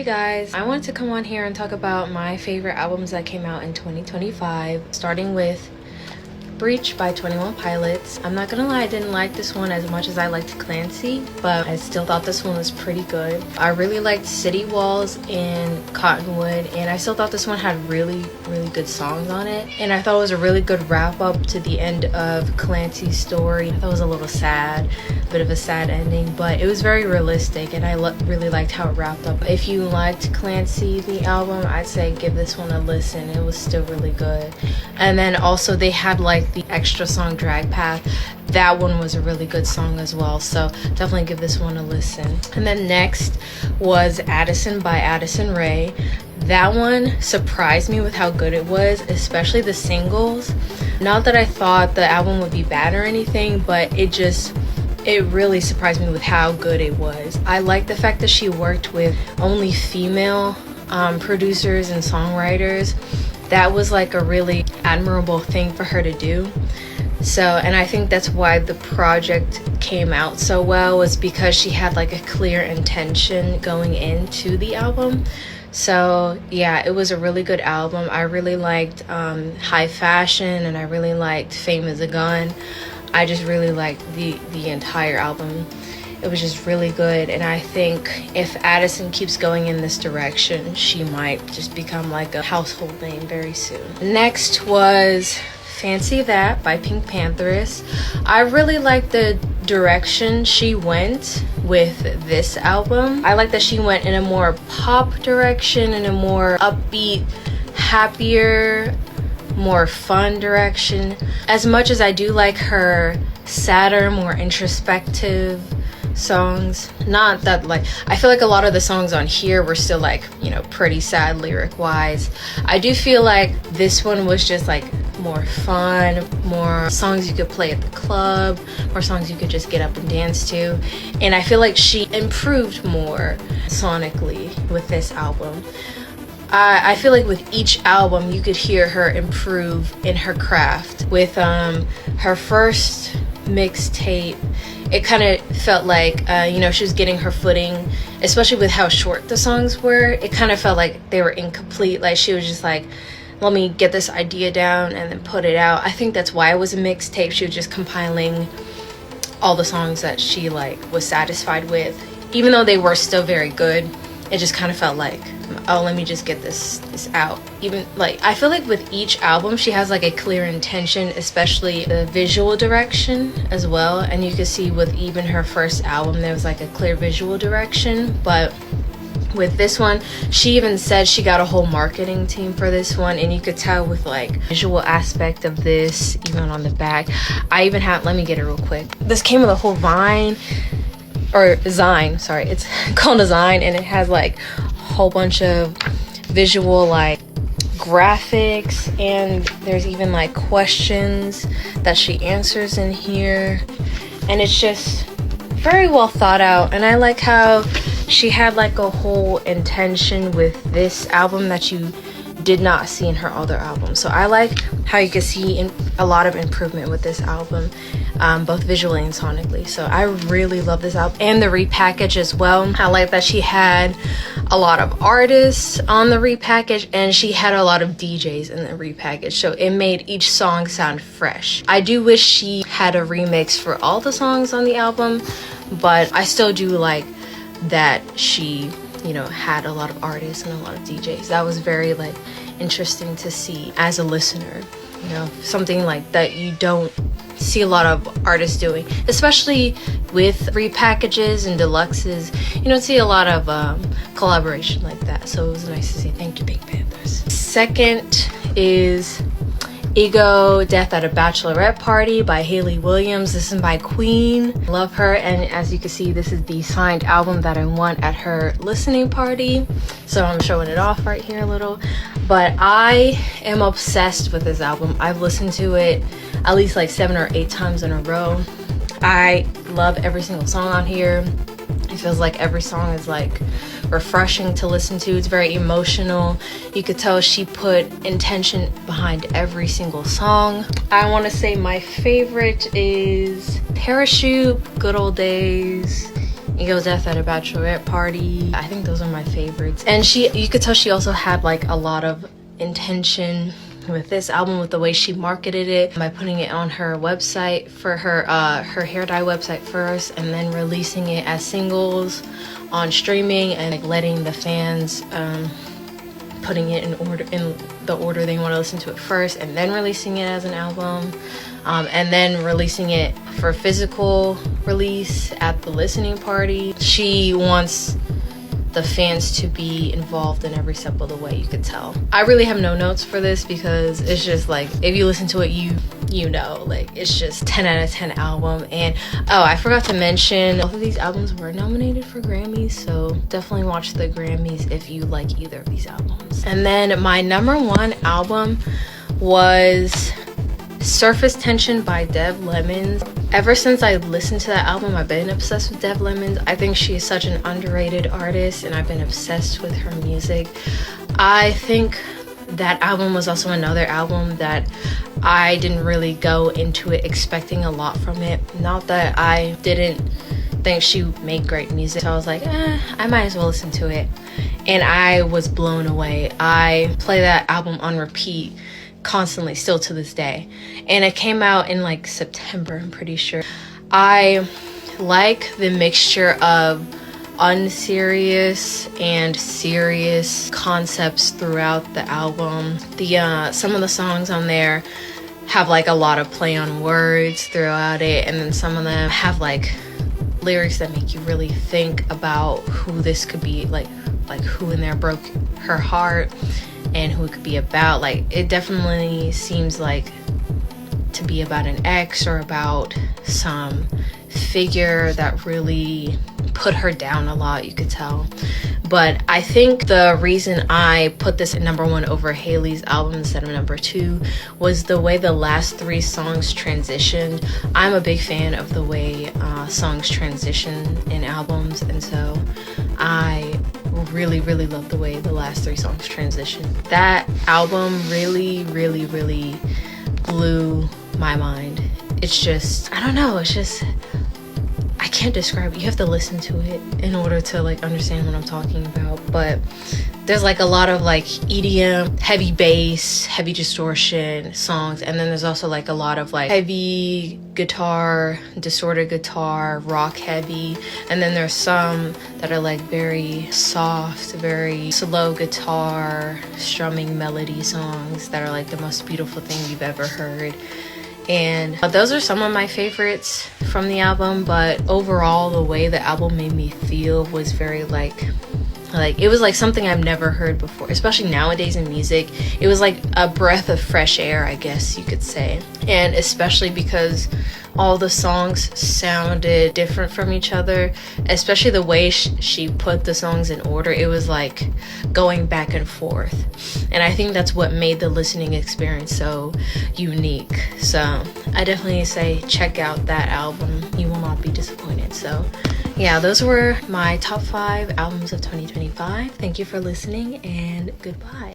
Hey guys, I wanted to come on here and talk about my favorite albums that came out in 2025, starting with Breach by 21 Pilots. I'm not gonna lie, I didn't like this one as much as I liked Clancy, but I still thought this one was pretty good. I really liked City Walls and Cottonwood, and I still thought this one had really good songs on it. And I thought it was a really good wrap up to the end of Clancy's story. I thought it was a little sad, a bit of a sad ending, but it was very realistic, and I really liked how it wrapped up. If you liked Clancy, the album, I'd say give this one a listen. It was still really good. And then also they had like the extra song Drag Path. That one was a really good song as well, so definitely give this one a listen. And then next was Addison by Addison Rae. That one surprised me with how good it was, especially the singles. Not that I thought the album would be bad or anything, but it really surprised me with how good it was. I like the fact that she worked with only female producers and songwriters. That was like a really admirable thing for her to do. And I think that's why the project came out so well, was because she had like a clear intention going into the album. So yeah, it was a really good album. I really liked High Fashion, and I really liked Fame is a Gun. I just really liked the entire album. It was just really good, and I think if Addison keeps going in this direction, she might just become like a household name very soon. Next was Fancy That by Pink Pantheress. I really like the direction she went with this album. I like that she went in a more pop direction, in a more upbeat, happier, more fun direction. As much as I do like her sadder, more introspective songs, not that like, I feel like a lot of the songs on here were still like, you know, pretty sad lyric wise. I do feel like this one was just like more fun, more songs you could play at the club, more songs you could just get up and dance to. And I feel like she improved more sonically with this album. I feel like with each album you could hear her improve in her craft. With her first mixtape, it kind of felt like she was getting her footing, especially with how short the songs were. It kind of felt like they were incomplete. Like she was just like, let me get this idea down and then put it out. I think that's why it was a mixtape. She was just compiling all the songs that she like was satisfied with. Even though they were still very good, it just kind of felt like, oh, let me just get this out. Even like, I feel like with each album she has like a clear intention, especially the visual direction as well. And you can see with even her first album there was like a clear visual direction, but with this one she even said she got a whole marketing team for this one, and you could tell with like visual aspect of this, even on the back. I even have, let me get it real quick. This came with a whole Zine, sorry, it's called a Zine, and it has like a whole bunch of visual like graphics, and there's even like questions that she answers in here, and it's just very well thought out. And I like how she had like a whole intention with this album that you did not see in her other albums. So I like how you can see a lot of improvement with this album, both visually and sonically. So I really love this album, and the repackage as well. I like that she had a lot of artists on the repackage, and she had a lot of DJs in the repackage, so it made each song sound fresh. I do wish she had a remix for all the songs on the album, but I still do like that she, you know, had a lot of artists and a lot of DJs. That was very like interesting to see as a listener, you know, something like that you don't see a lot of artists doing, especially with repackages and deluxes. You don't see a lot of collaboration like that, so it was nice to see. Thank you, Pink Panthers. Second is Ego Death at a Bachelorette Party by Hayley Williams. This is by Queen. Love her, and as you can see, this is the signed album that I won at her listening party, so I'm showing it off right here a little. But I am obsessed with this album. I've listened to it at least like 7 or 8 times in a row. I love every single song on here. It feels like every song is like refreshing to listen to. It's very emotional. You could tell she put intention behind every single song. I want to say my favorite is Parachute, Good Old Days, Ego Death at a Bachelorette Party. I think those are my favorites. And you could tell she also had like a lot of intention with this album, with the way she marketed it, by putting it on her website for her hair dye website first, and then releasing it as singles on streaming, and like letting the fans putting it in the order they want to listen to it first, and then releasing it as an album, and then releasing it for physical release at the listening party. She wants the fans to be involved in every step of the way, you could tell. I really have no notes for this because it's just like, if you listen to it, you know, like, it's just 10 out of 10 album. And oh, I forgot to mention, both of these albums were nominated for Grammys, so definitely watch the Grammys if you like either of these albums. And then my #1 album was Surface Tension by Dev Lemons. Ever since I listened to that album, I've been obsessed with Dev Lemons. I think she is such an underrated artist, and I've been obsessed with her music. I think that album was also another album that I didn't really go into it expecting a lot from it. Not that I didn't think she made great music, so I was like, I might as well listen to it. And I was blown away. I play that album on repeat constantly, still to this day. And it came out in like September, I'm pretty sure. I like the mixture of unserious and serious concepts throughout the album. Some of the songs on there have like a lot of play on words throughout it, and then some of them have like lyrics that make you really think about who this could be, like who in there broke her heart and who it could be about. Like, it definitely seems like to be about an ex or about some figure that really put her down a lot, you could tell. But I think the reason I put this at #1 over Hailey's album instead of #2 was the way the last 3 songs transitioned. I'm a big fan of the way songs transition in albums, and so I really love the way the last 3 songs transition. That album really blew my mind. It's just, I don't know, it's just, I can't describe it. You have to listen to it in order to like understand what I'm talking about. But there's like a lot of like EDM, heavy bass, heavy distortion songs, and then there's also like a lot of like heavy guitar, distorted guitar, rock heavy, and then there's some that are like very soft, very slow guitar strumming melody songs that are like the most beautiful thing you've ever heard. And those are some of my favorites from the album, but overall the way the album made me feel was very like it was like something I've never heard before, especially nowadays in music. It was like a breath of fresh air, I guess you could say. And especially because all the songs sounded different from each other, especially the way she put the songs in order. It was like going back and forth, and I think that's what made the listening experience so unique. So I definitely say check out that album. You will not be disappointed. So yeah, those were my top 5 albums of 2025. Thank you for listening, and goodbye.